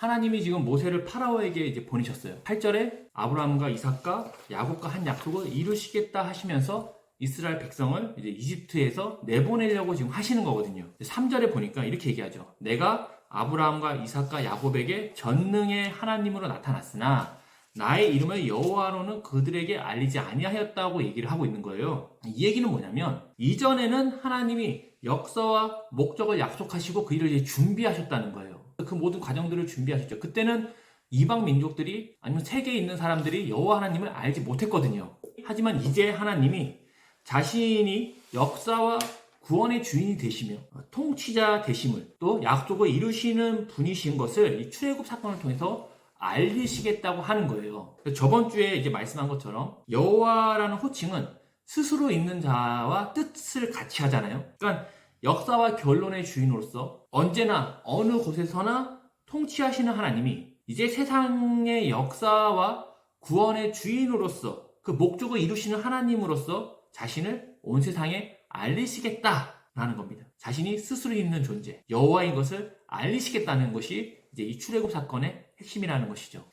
하나님이 지금 모세를 파라오에게 이제 보내셨어요. 8절에 아브라함과 이삭과 야곱과 한 약속을 이루시겠다 하시면서 이스라엘 백성을 이제 이집트에서 내보내려고 지금 하시는 거거든요. 3절에 보니까 이렇게 얘기하죠. 내가 아브라함과 이삭과 야곱에게 전능의 하나님으로 나타났으나 나의 이름을 여호와로는 그들에게 알리지 아니하였다고 얘기를 하고 있는 거예요. 이 얘기는 뭐냐면 이전에는 하나님이 역사와 목적을 약속하시고 그 일을 이제 준비하셨다는 거예요. 그 모든 과정들을 준비하셨죠. 그때는 이방 민족들이 아니면 세계에 있는 사람들이 여호와 하나님을 알지 못했거든요. 하지만 이제 하나님이 자신이 역사와 구원의 주인이 되시며 통치자 되심을 또 약속을 이루시는 분이신 것을 이 출애굽 사건을 통해서 알리시겠다고 하는 거예요. 저번 주에 이제 말씀한 것처럼 여호와라는 호칭은 스스로 있는 자와 뜻을 같이 하잖아요. 그러니까 역사와 결론의 주인으로서 언제나 어느 곳에서나 통치하시는 하나님이 이제 세상의 역사와 구원의 주인으로서 그 목적을 이루시는 하나님으로서 자신을 온 세상에 알리시겠다라는 겁니다. 자신이 스스로 있는 존재, 여호와인 것을 알리시겠다는 것이 이제 이 출애굽 사건의 핵심이라는 것이죠.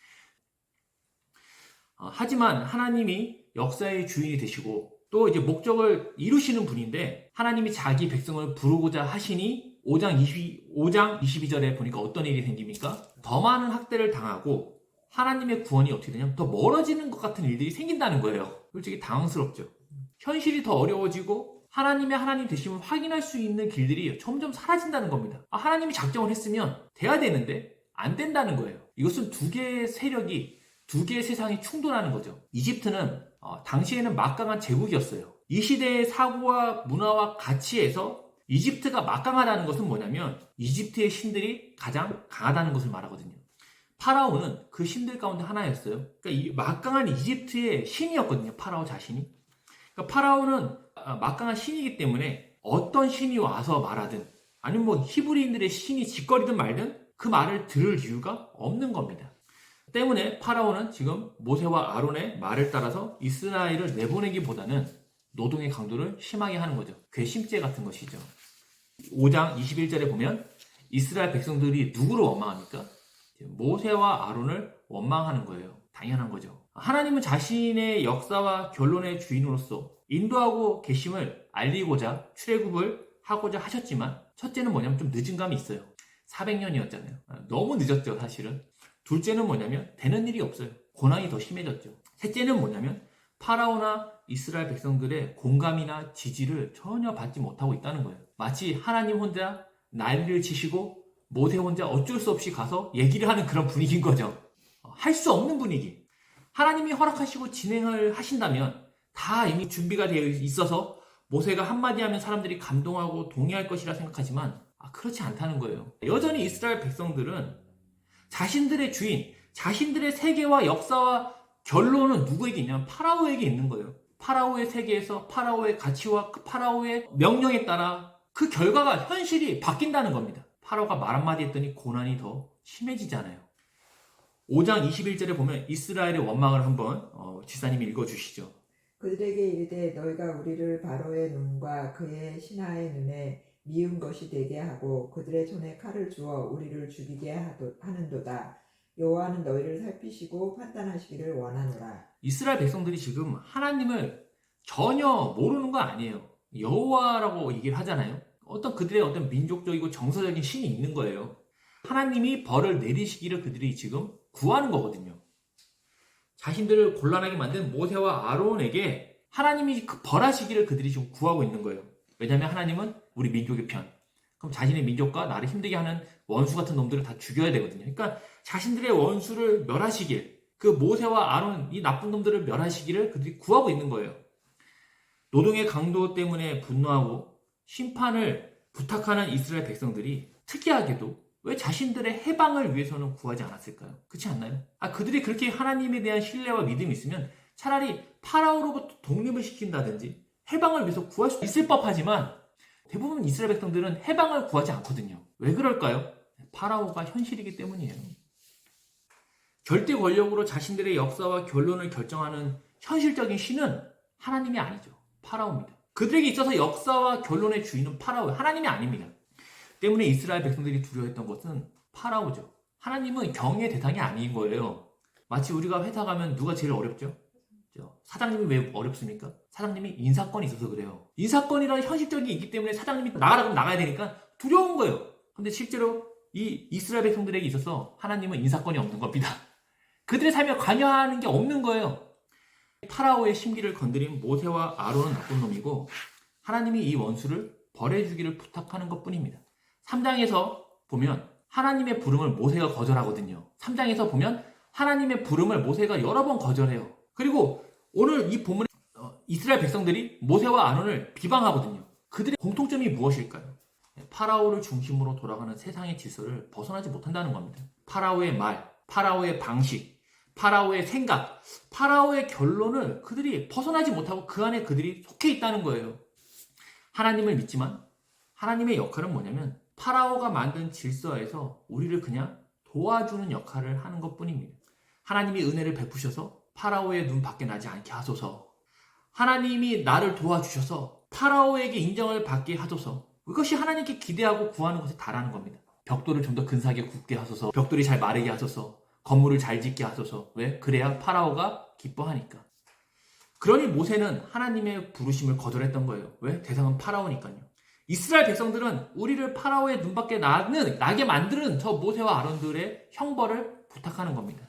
하지만 하나님이 역사의 주인이 되시고 또 이제 목적을 이루시는 분인데 하나님이 자기 백성을 부르고자 하시니 5장 22절에 보니까 어떤 일이 생깁니까? 더 많은 학대를 당하고 하나님의 구원이 어떻게 되냐면 더 멀어지는 것 같은 일들이 생긴다는 거예요. 솔직히 당황스럽죠. 현실이 더 어려워지고 하나님의 하나님 되심을 확인할 수 있는 길들이 점점 사라진다는 겁니다. 하나님이 작정을 했으면 돼야 되는데 안 된다는 거예요. 이것은 두 개의 세력이 두 개의 세상이 충돌하는 거죠. 이집트는 당시에는 막강한 제국이었어요. 이 시대의 사고와 문화와 가치에서 이집트가 막강하다는 것은 뭐냐면 이집트의 신들이 가장 강하다는 것을 말하거든요. 파라오는 그 신들 가운데 하나였어요. 그러니까 이 막강한 이집트의 신이었거든요. 파라오 자신이. 그러니까 파라오는 막강한 신이기 때문에 어떤 신이 와서 말하든 아니면 뭐 히브리인들의 신이 짓거리든 말든 그 말을 들을 이유가 없는 겁니다. 때문에 파라오는 지금 모세와 아론의 말을 따라서 이스라엘을 내보내기보다는 노동의 강도를 심하게 하는 거죠. 괘씸죄 같은 것이죠. 5장 21절에 보면 이스라엘 백성들이 누구를 원망합니까? 모세와 아론을 원망하는 거예요. 당연한 거죠. 하나님은 자신의 역사와 결론의 주인으로서 인도하고 계심을 알리고자 출애굽을 하고자 하셨지만 첫째는 뭐냐면 좀 늦은 감이 있어요. 400년이었잖아요. 너무 늦었죠, 사실은. 둘째는 뭐냐면 되는 일이 없어요. 고난이 더 심해졌죠. 셋째는 뭐냐면 파라오나 이스라엘 백성들의 공감이나 지지를 전혀 받지 못하고 있다는 거예요. 마치 하나님 혼자 난리를 치시고 모세 혼자 어쩔 수 없이 가서 얘기를 하는 그런 분위기인 거죠. 할 수 없는 분위기. 하나님이 허락하시고 진행을 하신다면 다 이미 준비가 되어 있어서 모세가 한마디 하면 사람들이 감동하고 동의할 것이라 생각하지만 그렇지 않다는 거예요. 여전히 이스라엘 백성들은 자신들의 주인, 자신들의 세계와 역사와 결론은 누구에게 있냐면 파라오에게 있는 거예요. 파라오의 세계에서 파라오의 가치와 파라오의 명령에 따라 그 결과가 현실이 바뀐다는 겁니다. 파라오가 말 한마디 했더니 고난이 더 심해지잖아요. 5장 21절에 보면 이스라엘의 원망을 한번 지사님이 읽어주시죠. 그들에게 이르되 너희가 우리를 바로의 눈과 그의 신하의 눈에 미운 것이 되게 하고 그들의 손에 칼을 주어 우리를 죽이게 하는도다. 여호와는 너희를 살피시고 판단하시기를 원하노라. 이스라엘 백성들이 지금 하나님을 전혀 모르는 거 아니에요. 여호와라고 얘기를 하잖아요. 그들의 어떤 민족적이고 정서적인 신이 있는 거예요. 하나님이 벌을 내리시기를 그들이 지금 구하는 거거든요. 자신들을 곤란하게 만든 모세와 아론에게 하나님이 그 벌하시기를 그들이 지금 구하고 있는 거예요. 왜냐하면 하나님은 우리 민족의 편. 그럼 자신의 민족과 나를 힘들게 하는 원수 같은 놈들을 다 죽여야 되거든요. 그러니까 자신들의 원수를 멸하시길, 그 모세와 아론 이 나쁜 놈들을 멸하시기를 그들이 구하고 있는 거예요. 노동의 강도 때문에 분노하고 심판을 부탁하는 이스라엘 백성들이 특이하게도 왜 자신들의 해방을 위해서는 구하지 않았을까요? 그렇지 않나요? 그들이 그렇게 하나님에 대한 신뢰와 믿음이 있으면 차라리 파라오로부터 독립을 시킨다든지 해방을 위해서 구할 수 있을 법하지만 대부분 이스라엘 백성들은 해방을 구하지 않거든요. 왜 그럴까요? 파라오가 현실이기 때문이에요. 절대 권력으로 자신들의 역사와 결론을 결정하는 현실적인 신은 하나님이 아니죠. 파라오입니다. 그들에게 있어서 역사와 결론의 주인은 파라오예요. 하나님이 아닙니다. 때문에 이스라엘 백성들이 두려워했던 것은 파라오죠. 하나님은 경의 대상이 아닌 거예요. 마치 우리가 회사 가면 누가 제일 어렵죠? 사장님이 왜 어렵습니까? 사장님이 인사권이 있어서 그래요. 인사권이라는 현실적인 게 있기 때문에 사장님이 나가라 그러면 나가야 되니까 두려운 거예요. 근데 실제로 이 이스라엘 백성들에게 있어서 하나님은 인사권이 없는 겁니다. 그들의 삶에 관여하는 게 없는 거예요. 파라오의 심기를 건드린 모세와 아론은 나쁜 놈이고 하나님이 이 원수를 벌해주기를 부탁하는 것뿐입니다. 3장에서 보면 하나님의 부름을 모세가 거절하거든요. 3장에서 보면 하나님의 부름을 모세가 여러 번 거절해요. 그리고 오늘 이 본문에 이스라엘 백성들이 모세와 아론을 비방하거든요. 그들의 공통점이 무엇일까요? 파라오를 중심으로 돌아가는 세상의 질서를 벗어나지 못한다는 겁니다. 파라오의 말, 파라오의 방식, 파라오의 생각, 파라오의 결론을 그들이 벗어나지 못하고 그 안에 그들이 속해 있다는 거예요. 하나님을 믿지만 하나님의 역할은 뭐냐면 파라오가 만든 질서에서 우리를 그냥 도와주는 역할을 하는 것뿐입니다. 하나님이 은혜를 베푸셔서 파라오의 눈 밖에 나지 않게 하소서. 하나님이 나를 도와주셔서 파라오에게 인정을 받게 하소서. 이것이 하나님께 기대하고 구하는 것에 달하는 겁니다. 벽돌을 좀 더 근사하게 굽게 하소서. 벽돌이 잘 마르게 하소서. 건물을 잘 짓게 하소서. 왜? 그래야 파라오가 기뻐하니까. 그러니 모세는 하나님의 부르심을 거절했던 거예요. 왜? 대상은 파라오니까요. 이스라엘 백성들은 우리를 파라오의 눈 밖에 나게 만드는 저 모세와 아론들의 형벌을 부탁하는 겁니다.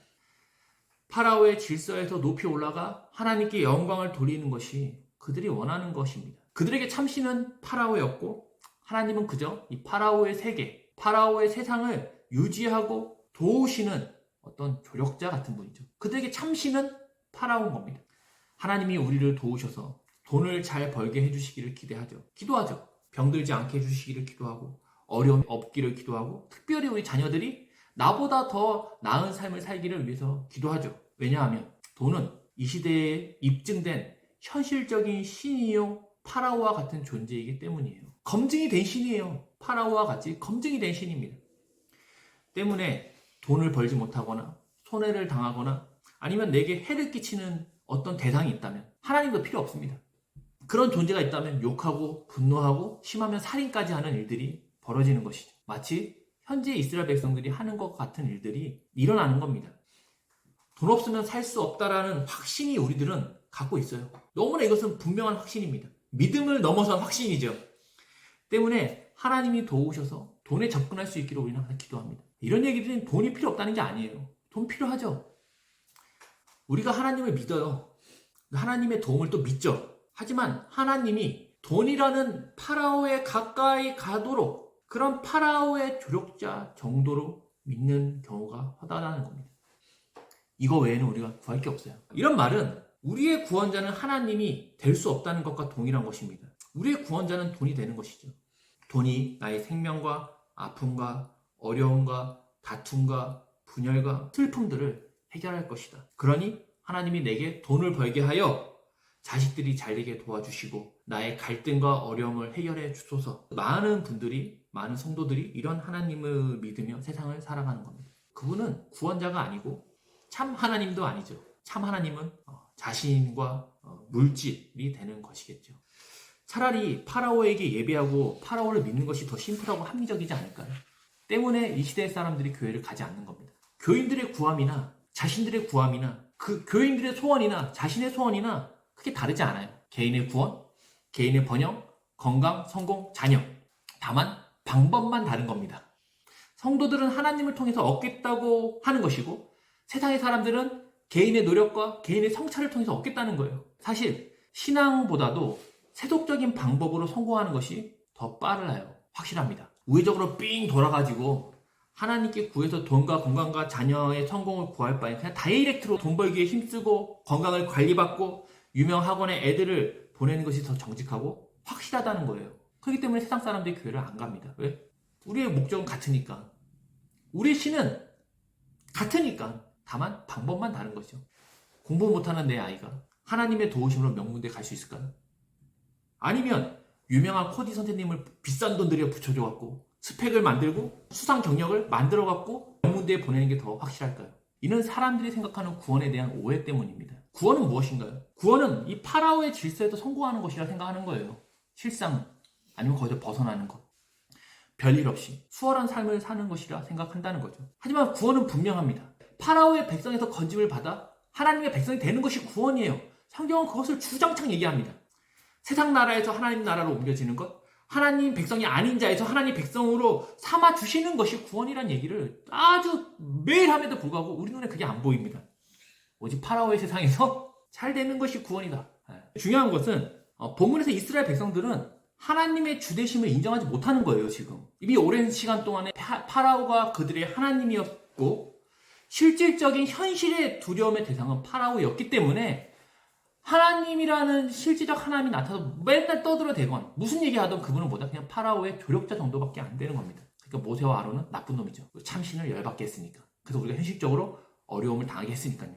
파라오의 질서에서 높이 올라가 하나님께 영광을 돌리는 것이 그들이 원하는 것입니다. 그들에게 참신은 파라오였고 하나님은 그저 이 파라오의 세계, 파라오의 세상을 유지하고 도우시는 어떤 조력자 같은 분이죠. 그들에게 참신은 파라오인 겁니다. 하나님이 우리를 도우셔서 돈을 잘 벌게 해주시기를 기도하죠. 병들지 않게 해주시기를 기도하고 어려움이 없기를 기도하고 특별히 우리 자녀들이 나보다 더 나은 삶을 살기를 위해서 기도하죠. 왜냐하면 돈은 이 시대에 입증된 현실적인 신이요 파라오와 같은 존재이기 때문이에요. 검증이 된 신이에요. 파라오와 같이 검증이 된 신입니다. 때문에 돈을 벌지 못하거나 손해를 당하거나 아니면 내게 해를 끼치는 어떤 대상이 있다면 하나님도 필요 없습니다. 그런 존재가 있다면 욕하고 분노하고 심하면 살인까지 하는 일들이 벌어지는 것이죠. 마치 현재 이스라엘 백성들이 하는 것 같은 일들이 일어나는 겁니다. 돈 없으면 살 수 없다라는 확신이 우리들은 갖고 있어요. 너무나 이것은 분명한 확신입니다. 믿음을 넘어선 확신이죠. 때문에 하나님이 도우셔서 돈에 접근할 수 있기를 우리는 항상 기도합니다. 이런 얘기들은 돈이 필요 없다는 게 아니에요. 돈 필요하죠. 우리가 하나님을 믿어요. 하나님의 도움을 또 믿죠. 하지만 하나님이 돈이라는 파라오에 가까이 가도록 그런 파라오의 조력자 정도로 믿는 경우가 허다하다는 겁니다. 이거 외에는 우리가 구할 게 없어요. 이런 말은 우리의 구원자는 하나님이 될 수 없다는 것과 동일한 것입니다. 우리의 구원자는 돈이 되는 것이죠. 돈이 나의 생명과 아픔과 어려움과 다툼과 분열과 슬픔들을 해결할 것이다. 그러니 하나님이 내게 돈을 벌게 하여 자식들이 잘되게 도와주시고 나의 갈등과 어려움을 해결해 주소서. 많은 분들이, 많은 성도들이 이런 하나님을 믿으며 세상을 살아가는 겁니다. 그분은 구원자가 아니고 참 하나님도 아니죠. 참 하나님은 자신과 물질이 되는 것이겠죠. 차라리 파라오에게 예배하고 파라오를 믿는 것이 더 심플하고 합리적이지 않을까요? 때문에 이 시대의 사람들이 교회를 가지 않는 겁니다. 교인들의 구함이나 자신들의 구함이나 그 교인들의 소원이나 자신의 소원이나 크게 다르지 않아요. 개인의 구원, 개인의 번영, 건강, 성공, 자녀. 다만 방법만 다른 겁니다. 성도들은 하나님을 통해서 얻겠다고 하는 것이고 세상의 사람들은 개인의 노력과 개인의 성찰을 통해서 얻겠다는 거예요. 사실 신앙보다도 세속적인 방법으로 성공하는 것이 더 빨라요. 확실합니다. 우회적으로 삥 돌아가지고 하나님께 구해서 돈과 건강과 자녀의 성공을 구할 바에 그냥 다이렉트로 돈 벌기에 힘쓰고 건강을 관리받고 유명 학원에 애들을 보내는 것이 더 정직하고 확실하다는 거예요. 그렇기 때문에 세상 사람들이 교회를 안 갑니다. 왜? 우리의 목적은 같으니까. 우리의 신은 같으니까. 다만 방법만 다른 거죠. 공부 못하는 내 아이가 하나님의 도우심으로 명문대에 갈 수 있을까요? 아니면 유명한 코디 선생님을 비싼 돈 들여 붙여줘갖고 스펙을 만들고 수상 경력을 만들어갖고 명문대에 보내는 게 더 확실할까요? 이는 사람들이 생각하는 구원에 대한 오해 때문입니다. 구원은 무엇인가요? 구원은 이 파라오의 질서에서 성공하는 것이라 생각하는 거예요. 실상 아니면 거기서 벗어나는 것. 별일 없이 수월한 삶을 사는 것이라 생각한다는 거죠. 하지만 구원은 분명합니다. 파라오의 백성에서 건짐을 받아 하나님의 백성이 되는 것이 구원이에요. 성경은 그것을 주장창 얘기합니다. 세상 나라에서 하나님 나라로 옮겨지는 것, 하나님 백성이 아닌 자에서 하나님 백성으로 삼아 주시는 것이 구원이란 얘기를 아주 매일 함에도 불구하고 우리 눈에 그게 안 보입니다. 오직 파라오의 세상에서 잘 되는 것이 구원이다. 중요한 것은 본문에서 이스라엘 백성들은 하나님의 주되심을 인정하지 못하는 거예요. 지금 이미 오랜 시간 동안에 파라오가 그들의 하나님이었고 실질적인 현실의 두려움의 대상은 파라오였기 때문에 하나님이라는 실질적 하나님이 나타나서 맨날 떠들어대건 무슨 얘기하던 그분은 뭐다? 그냥 파라오의 조력자 정도밖에 안 되는 겁니다. 그러니까 모세와 아론은 나쁜 놈이죠. 참신을 열받게 했으니까. 그래서 우리가 현실적으로 어려움을 당하게 했으니까요.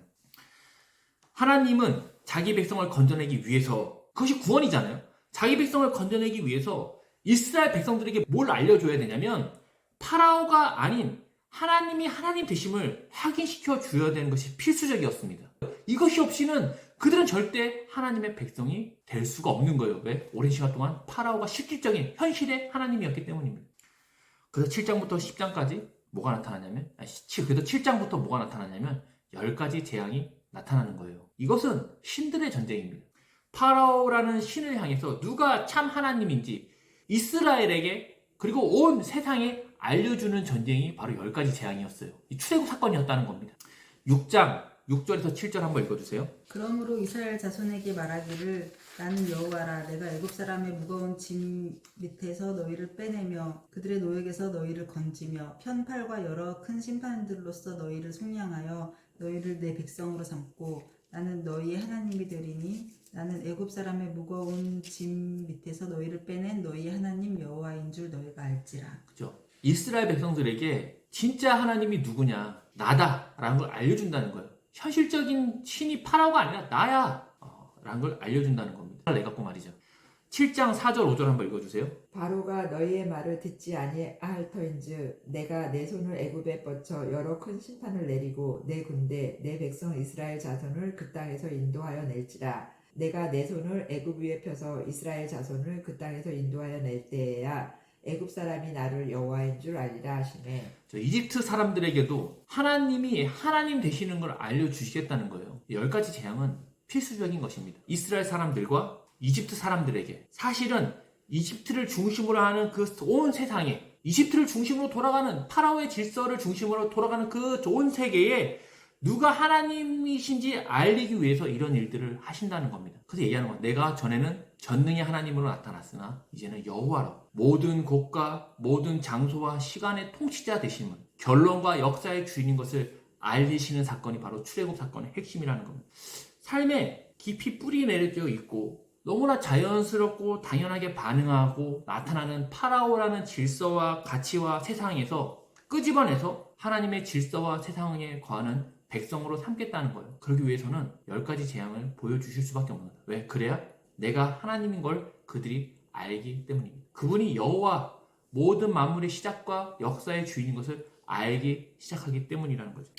하나님은 자기 백성을 건져내기 위해서, 그것이 구원이잖아요. 자기 백성을 건져내기 위해서 이스라엘 백성들에게 뭘 알려줘야 되냐면 파라오가 아닌 하나님이 하나님 되심을 확인시켜 줘야 되는 것이 필수적이었습니다. 이것이 없이는 그들은 절대 하나님의 백성이 될 수가 없는 거예요. 왜? 오랜 시간 동안 파라오가 실질적인 현실의 하나님이었기 때문입니다. 그래서 7장부터 10장까지 뭐가 나타나냐면, 그래서 7장부터 뭐가 나타나냐면 10가지 재앙이 나타나는 거예요. 이것은 신들의 전쟁입니다. 파라오라는 신을 향해서 누가 참 하나님인지 이스라엘에게 그리고 온 세상에 알려주는 전쟁이 바로 10가지 재앙이었어요. 이 출애굽 사건이었다는 겁니다. 6장 6절에서 7절 한번 읽어주세요. 그러므로 이스라엘 자손에게 말하기를 나는 여호와라. 내가 애굽 사람의 무거운 짐 밑에서 너희를 빼내며 그들의 노역에서 너희를 건지며 편팔과 여러 큰 심판들로서 너희를 속량하여 너희를 내 백성으로 삼고 나는 너희의 하나님이 되리니 나는 애굽 사람의 무거운 짐 밑에서 너희를 빼낸 너희의 하나님 여호와인 줄 너희가 알지라. 그죠? 이스라엘 백성들에게 진짜 하나님이 누구냐, 나다라는 걸 알려준다는 거예요. 현실적인 신이 파라오가 아니라 나야 라는 걸 알려준다는 겁니다. 내갖고 말이죠. 7장 4절 5절 한번 읽어주세요. 바로가 너희의 말을 듣지 아니할 터인즉 내가 내 손을 애굽에 뻗쳐 여러 큰 심판을 내리고 내 군대 내 백성 이스라엘 자손을 그 땅에서 인도하여 낼지라. 내가 내 손을 애굽 위에 펴서 이스라엘 자손을 그 땅에서 인도하여 낼 때에야 애굽 사람이 나를 여호와인 줄 알리라 하시매. 이집트 사람들에게도 하나님이 하나님 되시는 걸 알려주시겠다는 거예요. 10가지 재앙은 필수적인 것입니다. 이스라엘 사람들과 이집트 사람들에게, 사실은 이집트를 중심으로 하는 그 온 세상에, 이집트를 중심으로 돌아가는 파라오의 질서를 중심으로 돌아가는 그 온 세계에 누가 하나님이신지 알리기 위해서 이런 일들을 하신다는 겁니다. 그래서 얘기하는 거예요. 내가 전에는 전능의 하나님으로 나타났으나 이제는 여호와로 모든 곳과 모든 장소와 시간의 통치자 되심은 결론과 역사의 주인인 것을 알리시는 사건이 바로 출애굽 사건의 핵심이라는 겁니다. 삶에 깊이 뿌리 내려져 있고 너무나 자연스럽고 당연하게 반응하고 나타나는 파라오라는 질서와 가치와 세상에서 끄집어내서 하나님의 질서와 세상에 거하는 백성으로 삼겠다는 거예요. 그러기 위해서는 10가지 재앙을 보여주실 수밖에 없는 거예요. 왜? 그래야 내가 하나님인 걸 그들이 알기 때문입니다. 그분이 여호와, 모든 만물의 시작과 역사의 주인인 것을 알기 시작하기 때문이라는 거죠.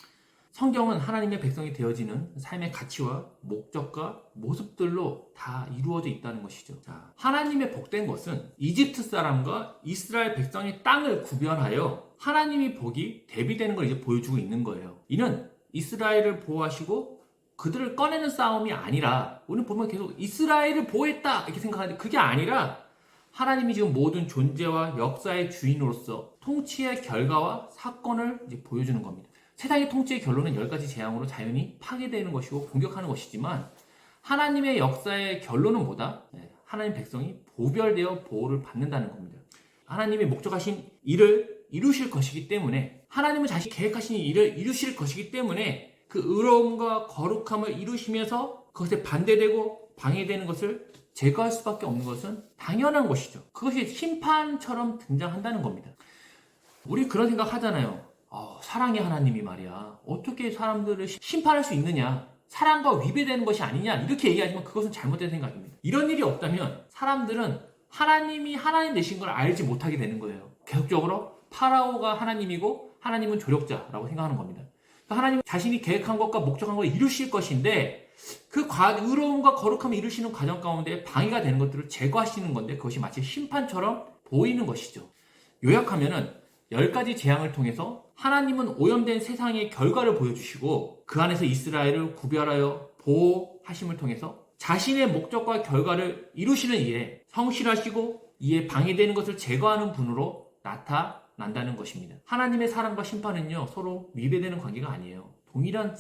성경은 하나님의 백성이 되어지는 삶의 가치와 목적과 모습들로 다 이루어져 있다는 것이죠. 자, 하나님의 복된 것은 이집트 사람과 이스라엘 백성의 땅을 구별하여 하나님이 복이 대비되는 걸 이제 보여주고 있는 거예요. 이는 이스라엘을 보호하시고 그들을 꺼내는 싸움이 아니라, 우리는 보면 계속 이스라엘을 보호했다 이렇게 생각하는데 그게 아니라 하나님이 지금 모든 존재와 역사의 주인으로서 통치의 결과와 사건을 이제 보여주는 겁니다. 세상의 통치의 결론은 10가지 재앙으로 자연히 파괴되는 것이고 공격하는 것이지만 하나님의 역사의 결론은 뭐다? 하나님 백성이 보별되어 보호를 받는다는 겁니다. 하나님이 목적하신 일을 이루실 것이기 때문에, 하나님은 자신이 계획하신 일을 이루실 것이기 때문에 그 의로움과 거룩함을 이루시면서 그것에 반대되고 방해되는 것을 제거할 수밖에 없는 것은 당연한 것이죠. 그것이 심판처럼 등장한다는 겁니다. 우리 그런 생각 하잖아요. 사랑의 하나님이 말이야, 어떻게 사람들을 심판할 수 있느냐, 사랑과 위배되는 것이 아니냐, 이렇게 얘기하지만 그것은 잘못된 생각입니다. 이런 일이 없다면 사람들은 하나님이 하나님 되신 걸 알지 못하게 되는 거예요. 계속적으로 파라오가 하나님이고 하나님은 조력자라고 생각하는 겁니다. 하나님은 자신이 계획한 것과 목적한 걸 이루실 것인데 그 의로움과 거룩함을 이루시는 과정 가운데 방해가 되는 것들을 제거하시는 건데 그것이 마치 심판처럼 보이는 것이죠. 요약하면은 10가지 재앙을 통해서 하나님은 오염된 세상의 결과를 보여주시고 그 안에서 이스라엘을 구별하여 보호하심을 통해서 자신의 목적과 결과를 이루시는 일에 성실하시고 이에 방해되는 것을 제거하는 분으로 나타난다는 것입니다. 하나님의 사랑과 심판은요, 서로 위배되는 관계가 아니에요. 동일한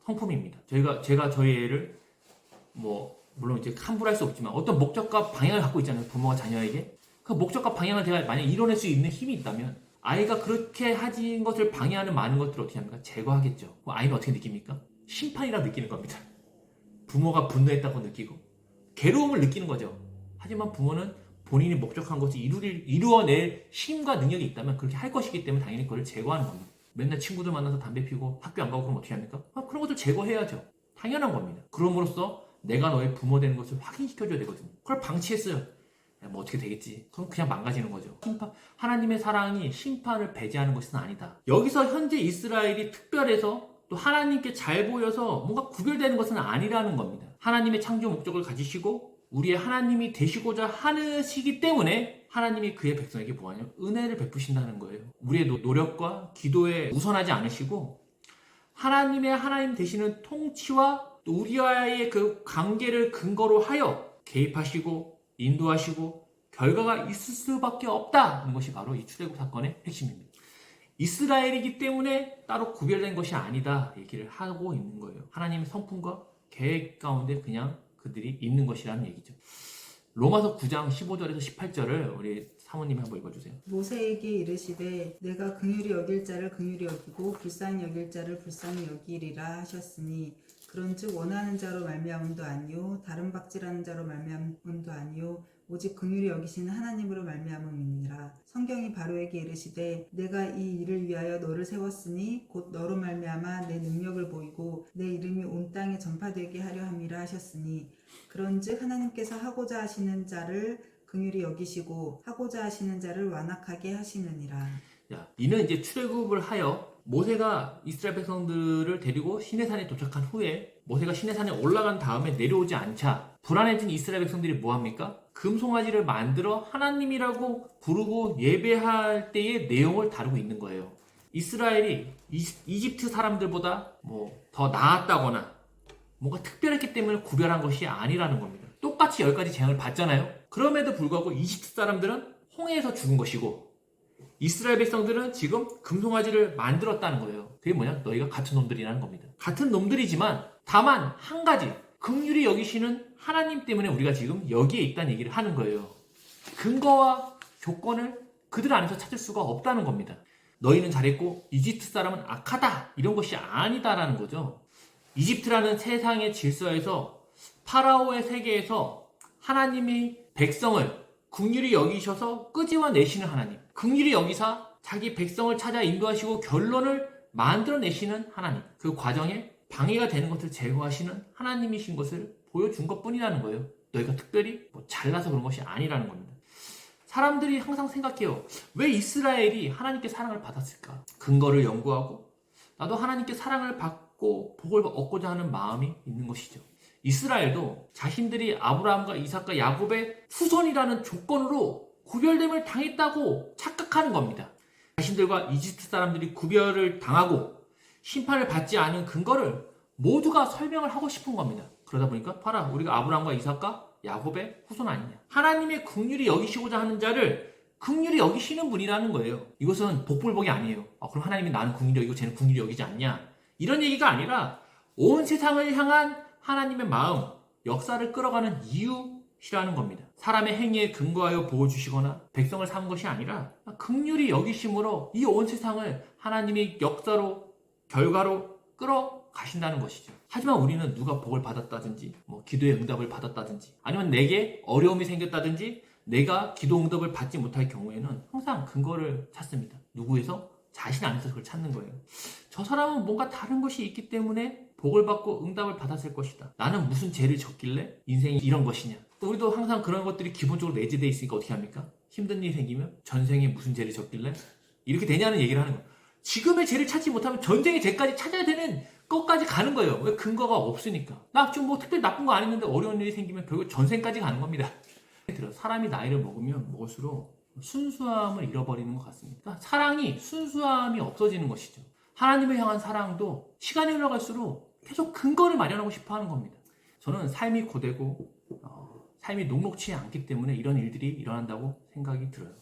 성품입니다. 제가 저희 애를 물론 이제 함부로 할 수 없지만 어떤 목적과 방향을 갖고 있잖아요. 부모가 자녀에게. 그 목적과 방향을 제가 만약 이뤄낼 수 있는 힘이 있다면 아이가 그렇게 하진 것을 방해하는 많은 것들을 어떻게 합니까? 제거하겠죠. 아이는 어떻게 느낍니까? 심판이라 느끼는 겁니다. 부모가 분노했다고 느끼고 괴로움을 느끼는 거죠. 하지만 부모는 본인이 목적한 것을 이루어낼 힘과 능력이 있다면 그렇게 할 것이기 때문에 당연히 그걸 제거하는 겁니다. 맨날 친구들 만나서 담배 피고 학교 안 가고 그러면 어떻게 합니까? 그런 것들 제거해야죠. 당연한 겁니다. 그럼으로써 내가 너의 부모 되는 것을 확인시켜줘야 되거든요. 그걸 방치했어요. 뭐 어떻게 되겠지. 그럼 그냥 망가지는 거죠. 하나님의 사랑이 심판을 배제하는 것은 아니다. 여기서 현재 이스라엘이 특별해서 또 하나님께 잘 보여서 뭔가 구별되는 것은 아니라는 겁니다. 하나님의 창조 목적을 가지시고 우리의 하나님이 되시고자 하시기 때문에 하나님이 그의 백성에게 뭐하냐? 은혜를 베푸신다는 거예요. 우리의 노력과 기도에 우선하지 않으시고 하나님의 하나님 되시는 통치와 또 우리와의 그 관계를 근거로 하여 개입하시고 인도하시고 결과가 있을 수밖에 없다는 것이 바로 이 출애굽 사건의 핵심입니다. 이스라엘이기 때문에 따로 구별된 것이 아니다 얘기를 하고 있는 거예요. 하나님의 성품과 계획 가운데 그냥 그들이 있는 것이라는 얘기죠. 로마서 9장 15절에서 18절을 우리 사모님이 한번 읽어주세요. 모세에게 이르시되 내가 긍휼히 여길 자를 긍휼히 여기고 불쌍히 여길 자를 불쌍히 여기리라 하셨으니 그런즉 원하는 자로 말미암음도 아니요 다른 박질하는 자로 말미암음도 아니요 오직 긍휼히 여기시는 하나님으로 말미암음이니라. 성경이 바로에게 이르시되 내가 이 일을 위하여 너를 세웠으니 곧 너로 말미암아 내 능력을 보이고 내 이름이 온 땅에 전파되게 하려 함이라 하셨으니 그런즉 하나님께서 하고자 하시는 자를 긍휼히 여기시고 하고자 하시는 자를 완악하게 하시느니라. 이는 이제 출애굽을 하여 모세가 이스라엘 백성들을 데리고 시내산에 도착한 후에 모세가 시내산에 올라간 다음에 내려오지 않자 불안해진 이스라엘 백성들이 뭐합니까? 금송아지를 만들어 하나님이라고 부르고 예배할 때의 내용을 다루고 있는 거예요. 이스라엘이 이집트 사람들보다 더 나았다거나 뭔가 특별했기 때문에 구별한 것이 아니라는 겁니다. 똑같이 10가지 재앙을 받잖아요. 그럼에도 불구하고 이집트 사람들은 홍해에서 죽은 것이고 이스라엘 백성들은 지금 금송아지를 만들었다는 거예요. 그게 뭐냐? 너희가 같은 놈들이라는 겁니다. 같은 놈들이지만 다만 한 가지 긍휼히 여기시는 하나님 때문에 우리가 지금 여기에 있다는 얘기를 하는 거예요. 근거와 조건을 그들 안에서 찾을 수가 없다는 겁니다. 너희는 잘했고 이집트 사람은 악하다 이런 것이 아니다라는 거죠. 이집트라는 세상의 질서에서 파라오의 세계에서 하나님이 백성을 긍휼히 여기셔서 끄집어내시는 하나님, 긍휼히 여기사 자기 백성을 찾아 인도하시고 결론을 만들어내시는 하나님, 그 과정에 방해가 되는 것을 제거하시는 하나님이신 것을 보여준 것뿐이라는 거예요. 너희가 특별히 잘나서 그런 것이 아니라는 겁니다. 사람들이 항상 생각해요. 왜 이스라엘이 하나님께 사랑을 받았을까? 근거를 연구하고 나도 하나님께 사랑을 받고 복을 얻고자 하는 마음이 있는 것이죠. 이스라엘도 자신들이 아브라함과 이삭과 야곱의 후손이라는 조건으로 구별됨을 당했다고 착각하는 겁니다. 자신들과 이집트 사람들이 구별을 당하고 심판을 받지 않은 근거를 모두가 설명을 하고 싶은 겁니다. 그러다 보니까 봐라, 우리가 아브라함과 이삭과 야곱의 후손 아니냐. 하나님의 긍휼히 여기시고자 하는 자를 긍휼히 여기시는 분이라는 거예요. 이것은 복불복이 아니에요. 그럼 하나님이 나는 긍휼히 여기고 쟤는 긍휼히 여기지 않냐. 이런 얘기가 아니라 온 세상을 향한 하나님의 마음, 역사를 끌어가는 이유시라는 겁니다. 사람의 행위에 근거하여 보호주시거나 백성을 삼은 것이 아니라 긍휼히 여기심으로 이 온 세상을 하나님의 역사로, 결과로 끌어가신다는 것이죠. 하지만 우리는 누가 복을 받았다든지 기도의 응답을 받았다든지 아니면 내게 어려움이 생겼다든지 내가 기도 응답을 받지 못할 경우에는 항상 근거를 찾습니다. 누구에서? 자신 안에서 그걸 찾는 거예요. 저 사람은 뭔가 다른 것이 있기 때문에 복을 받고 응답을 받았을 것이다. 나는 무슨 죄를 졌길래 인생이 이런 것이냐. 또 우리도 항상 그런 것들이 기본적으로 내재되어 있으니까 어떻게 합니까? 힘든 일이 생기면 전생에 무슨 죄를 졌길래 이렇게 되냐는 얘기를 하는 거예요. 지금의 죄를 찾지 못하면 전생의 죄까지 찾아야 되는 것까지 가는 거예요. 왜? 근거가 없으니까. 나 좀 특별히 나쁜 거 안 했는데 어려운 일이 생기면 결국 전생까지 가는 겁니다. 사람이 나이를 먹으면 먹을수록 순수함을 잃어버리는 것 같습니다. 그러니까 사랑이 순수함이 없어지는 것이죠. 하나님을 향한 사랑도 시간이 흘러갈수록 계속 근거를 마련하고 싶어 하는 겁니다. 저는 삶이 고되고 삶이 녹록치 않기 때문에 이런 일들이 일어난다고 생각이 들어요.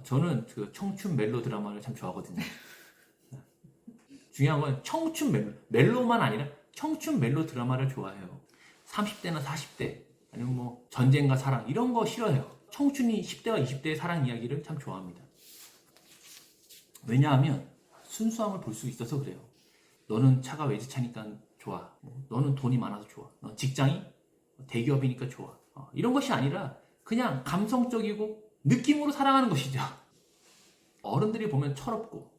저는 그 청춘 멜로 드라마를 참 좋아하거든요. 중요한 건 청춘 멜로만 아니라 청춘 멜로 드라마를 좋아해요. 30대나 40대 아니면 뭐 전쟁과 사랑 이런 거 싫어해요. 청춘이 10대와 20대의 사랑 이야기를 참 좋아합니다. 왜냐하면 순수함을 볼 수 있어서 그래요. 너는 차가 외제차니까 좋아. 너는 돈이 많아서 좋아. 너 직장이 대기업이니까 좋아. 이런 것이 아니라 그냥 감성적이고 느낌으로 사랑하는 것이죠. 어른들이 보면 철없고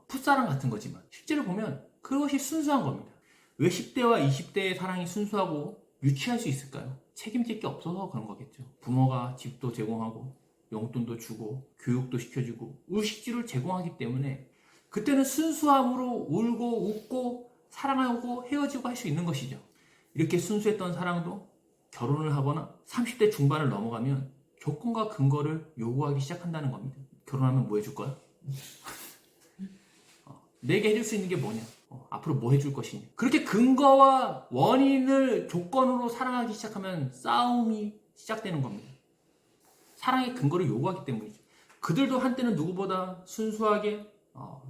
풋사랑 같은 거지만 실제로 보면 그것이 순수한 겁니다. 왜 10대와 20대의 사랑이 순수하고 유치할 수 있을까요? 책임질 게 없어서 그런 거겠죠. 부모가 집도 제공하고 용돈도 주고 교육도 시켜주고 의식주를 제공하기 때문에 그때는 순수함으로 울고 웃고 사랑하고 헤어지고 할 수 있는 것이죠. 이렇게 순수했던 사랑도 결혼을 하거나 30대 중반을 넘어가면 조건과 근거를 요구하기 시작한다는 겁니다. 결혼하면 뭐 해줄 거야? 내게 해줄 수 있는 게 뭐냐? 앞으로 뭐 해줄 것이냐? 그렇게 근거와 원인을 조건으로 사랑하기 시작하면 싸움이 시작되는 겁니다. 사랑의 근거를 요구하기 때문이죠. 그들도 한때는 누구보다 순수하게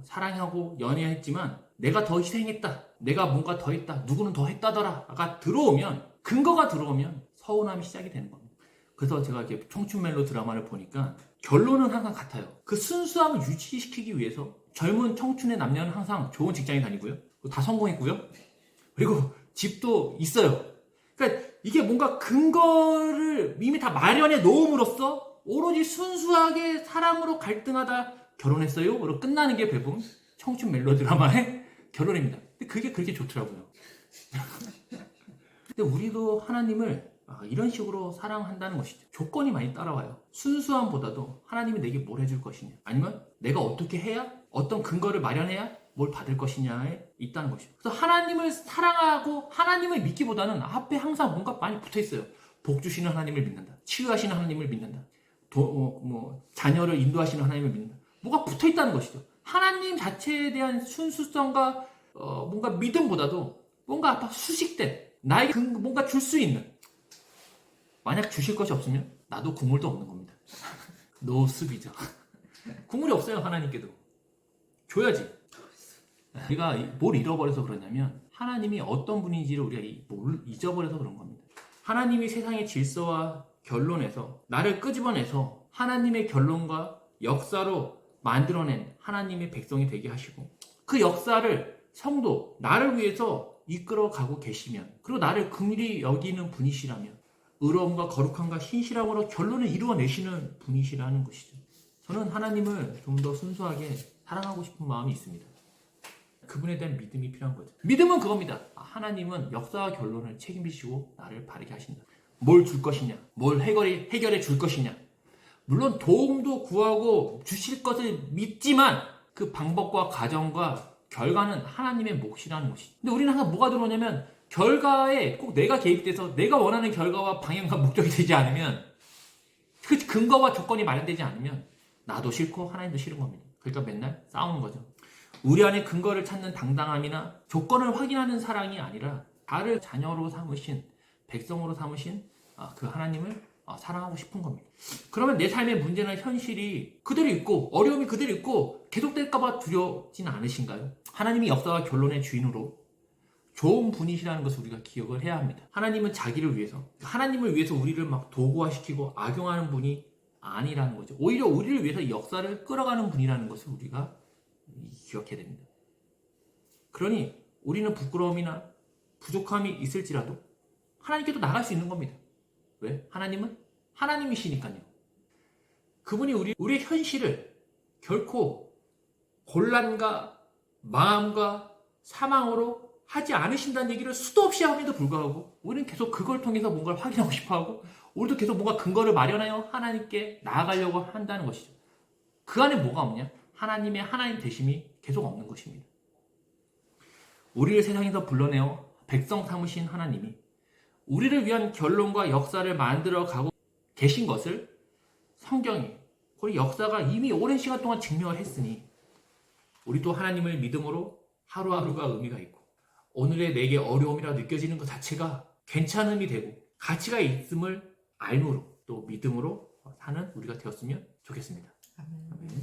사랑하고 연애했지만 내가 더 희생했다. 내가 뭔가 더 했다. 누구는 더 했다더라가 들어오면 근거가 들어오면 서운함이 시작이 되는 겁니다. 그래서 제가 이렇게 청춘 멜로 드라마를 보니까 결론은 항상 같아요. 그 순수함을 유지시키기 위해서 젊은 청춘의 남녀는 항상 좋은 직장에 다니고요. 다 성공했고요. 그리고 집도 있어요. 그러니까 이게 뭔가 근거를 이미 다 마련해 놓음으로써 오로지 순수하게 사랑으로 갈등하다 결혼했어요? 으로 끝나는 게 대부분 청춘 멜로 드라마의 결론입니다. 근데 그게 그렇게 좋더라고요. 근데 우리도 하나님을 이런 식으로 사랑한다는 것이죠. 조건이 많이 따라와요. 순수함보다도 하나님이 내게 뭘 해줄 것이냐, 아니면 내가 어떻게 해야, 어떤 근거를 마련해야 뭘 받을 것이냐에 있다는 것이죠. 그래서 하나님을 사랑하고 하나님을 믿기보다는 앞에 항상 뭔가 많이 붙어 있어요. 복 주시는 하나님을 믿는다. 치유하시는 하나님을 믿는다. 자녀를 인도하시는 하나님을 믿는다. 뭐가 붙어 있다는 것이죠. 하나님 자체에 대한 순수성과 뭔가 믿음보다도 뭔가 앞에 수식된 나에게 뭔가 줄 수 있는, 만약 주실 것이 없으면 나도 국물도 없는 겁니다. 노습이죠. 국물이 없어요. 하나님께도 줘야지. 우리가 뭘 잃어버려서 그러냐면 하나님이 어떤 분인지를 우리가 잊어버려서 그런 겁니다. 하나님이 세상의 질서와 결론에서 나를 끄집어내서 하나님의 결론과 역사로 만들어낸 하나님의 백성이 되게 하시고, 그 역사를 성도 나를 위해서 이끌어가고 계시면, 그리고 나를 긍휼히 여기는 분이시라면 의로움과 거룩함과 신실함으로 결론을 이루어내시는 분이시라는 것이죠. 저는 하나님을 좀 더 순수하게 사랑하고 싶은 마음이 있습니다. 그분에 대한 믿음이 필요한 거죠. 믿음은 그겁니다. 하나님은 역사와 결론을 책임지시고 나를 바르게 하신다. 뭘 줄 것이냐, 뭘 해결해 줄 것이냐, 물론 도움도 구하고 주실 것을 믿지만 그 방법과 과정과 결과는 하나님의 몫이라는 것이죠. 근데 우리는 항상 뭐가 들어오냐면 결과에 꼭 내가 개입돼서 내가 원하는 결과와 방향과 목적이 되지 않으면, 그 근거와 조건이 마련되지 않으면 나도 싫고 하나님도 싫은 겁니다. 그러니까 맨날 싸우는 거죠. 우리 안에 근거를 찾는 당당함이나 조건을 확인하는 사랑이 아니라 나를 자녀로 삼으신, 백성으로 삼으신 그 하나님을 사랑하고 싶은 겁니다. 그러면 내 삶의 문제나 현실이 그대로 있고 어려움이 그대로 있고 계속될까봐 두렵진 않으신가요? 하나님이 역사와 결론의 주인으로 좋은 분이시라는 것을 우리가 기억을 해야 합니다. 하나님은 자기를 위해서, 하나님을 위해서 우리를 막 도구화시키고 악용하는 분이 아니라는 거죠. 오히려 우리를 위해서 역사를 끌어가는 분이라는 것을 우리가 기억해야 됩니다. 그러니 우리는 부끄러움이나 부족함이 있을지라도 하나님께도 나갈 수 있는 겁니다. 왜? 하나님은 하나님이시니까요. 그분이 우리의 현실을 결코 곤란과 마음과 사망으로 하지 않으신다는 얘기를 수도 없이 함에도 불구하고 우리는 계속 그걸 통해서 뭔가를 확인하고 싶어하고, 우리도 계속 뭔가 근거를 마련하여 하나님께 나아가려고 한다는 것이죠. 그 안에 뭐가 없냐? 하나님의 하나님 되심이 계속 없는 것입니다. 우리를 세상에서 불러내어 백성 삼으신 하나님이 우리를 위한 결론과 역사를 만들어 가고 계신 것을 성경이, 그리고 역사가 이미 오랜 시간 동안 증명을 했으니 우리도 하나님을 믿음으로 하루하루가 의미가 있고 오늘의 내게 어려움이라 느껴지는 것 자체가 괜찮음이 되고 가치가 있음을 알므로 또 믿음으로 사는 우리가 되었으면 좋겠습니다. 아멘. 아멘.